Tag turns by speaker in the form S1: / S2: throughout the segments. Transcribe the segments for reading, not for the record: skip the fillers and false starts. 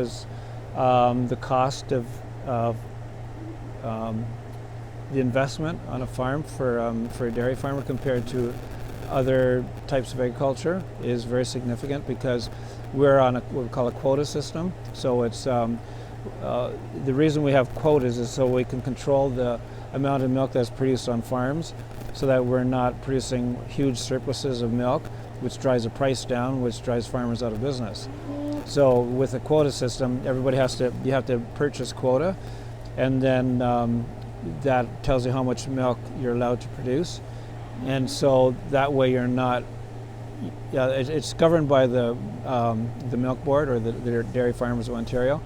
S1: was the cost of the investment on a farm for a dairy farmer compared to other types of agriculture is very significant, because we're on what we call a quota system. So it's the reason we have quotas is so we can control the amount of milk that's produced on farms, so that we're not producing huge surpluses of milk, which drives the price down, which drives farmers out of business. So with a quota system, you have to purchase quota, and then that tells you how much milk you're allowed to produce. And so that way you're not, it's governed by the Milk Board, or the Dairy Farmers of Ontario.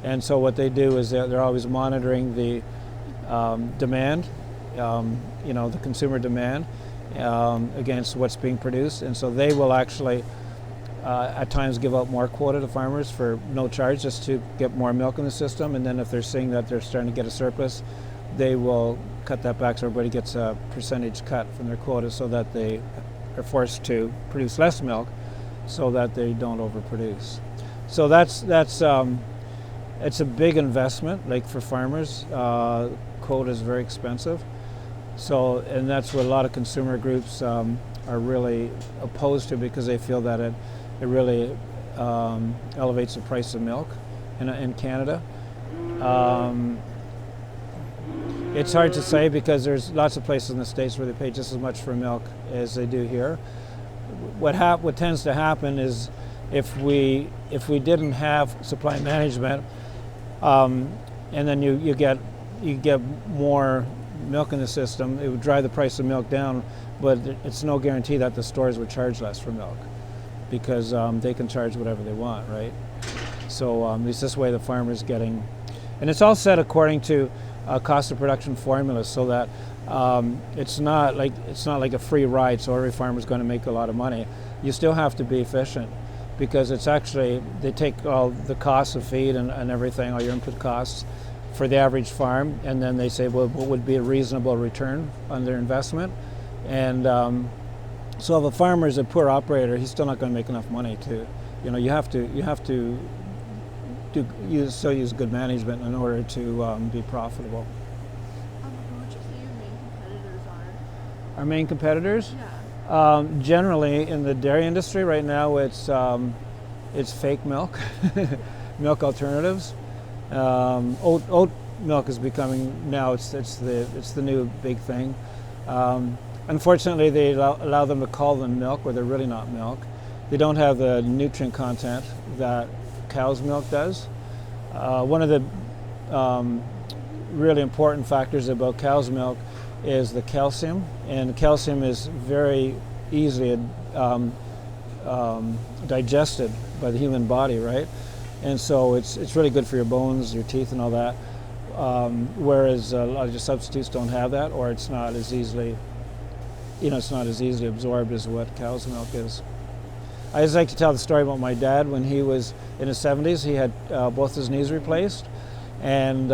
S1: And so what they do is they're always monitoring the demand, the consumer demand against what's being produced. And so they will actually at times give out more quota to farmers for no charge, just to get more milk in the system. And then if they're seeing that they're starting to get a surplus, they will cut that back so everybody gets a percentage cut from their quota, so that they are forced to produce less milk so that they don't overproduce. So that's it's a big investment, like for farmers. Quota is very expensive. So, and that's what a lot of consumer groups are really opposed to, because they feel that it really elevates the price of milk in Canada. It's hard to say, because there's lots of places in the States where they pay just as much for milk as they do here. What tends to happen is, if we didn't have supply management, and then you get more milk in the system, it would drive the price of milk down, but it's no guarantee that the stores would charge less for milk, because they can charge whatever they want, right? So it's this way the farmer's getting, and it's all set according to cost of production formulas, so that it's not like a free ride, so every farmer's going to make a lot of money. You still have to be efficient, because it's actually, they take all the costs of feed and everything, all your input costs for the average farm, and then they say, well, what would be a reasonable return on their investment? And so if a farmer is a poor operator, he's still not going to make enough money to, you have to use good management in order to be profitable.
S2: What would you say your main competitors are?
S1: Our main competitors?
S2: Yeah.
S1: Generally in the dairy industry right now, it's fake milk, milk alternatives. Oat milk is becoming now. It's the new big thing. Unfortunately, they allow them to call them milk, where they're really not milk. They don't have the nutrient content that cow's milk does. One of the really important factors about cow's milk is the calcium, and calcium is very easily digested by the human body, right? And so it's really good for your bones, your teeth, and all that. Whereas a lot of your substitutes don't have that, or it's not as easily, absorbed as what cow's milk is. I always like to tell the story about my dad. When he was in his 70s, he had both his knees replaced, and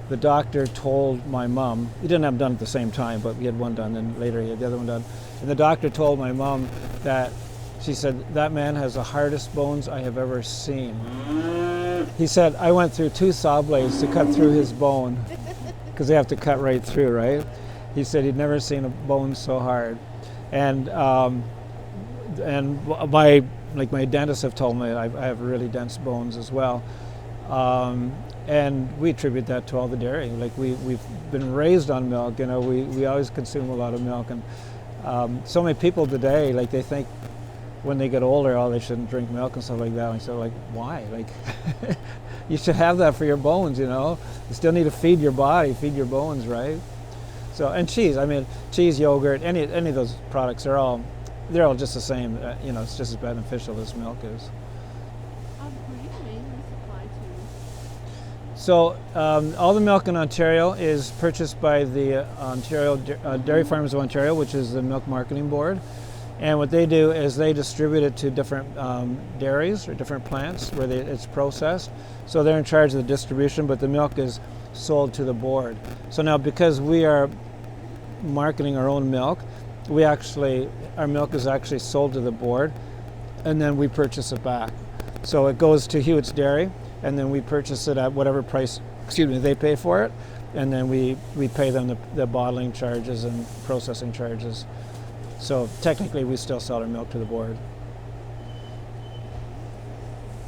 S1: the doctor told my mom, he didn't have them done at the same time, but he had one done, and later he had the other one done. And the doctor told my mom that, she said, that man has the hardest bones I have ever seen. He said, I went through 2 saw blades to cut through his bone, because they have to cut right through, right? He said he'd never seen a bone so hard. And my dentists have told me I have really dense bones as well. And we attribute that to all the dairy. Like we've been raised on milk, we always consume a lot of milk. And so many people today, like, they think when they get older, they shouldn't drink milk and stuff like that. And so, like, why? Like, you should have that for your bones, You still need to feed your body, feed your bones, right? So, and cheese, cheese, yogurt, any of those products, they're all just the same. It's just as beneficial as milk is.
S2: Who do you mainly supply to?
S1: So all the milk in Ontario is purchased by the Ontario Dairy Farmers of Ontario, which is the Milk Marketing Board. And what they do is they distribute it to different dairies or different plants where it's processed. So they're in charge of the distribution, but the milk is sold to the board. So now, because we are marketing our own milk, our milk is actually sold to the board, and then we purchase it back. So it goes to Hewitt's Dairy, and then we purchase it at whatever price, they pay for it, and then we pay them the bottling charges and processing charges. So technically we still sell our milk to the board.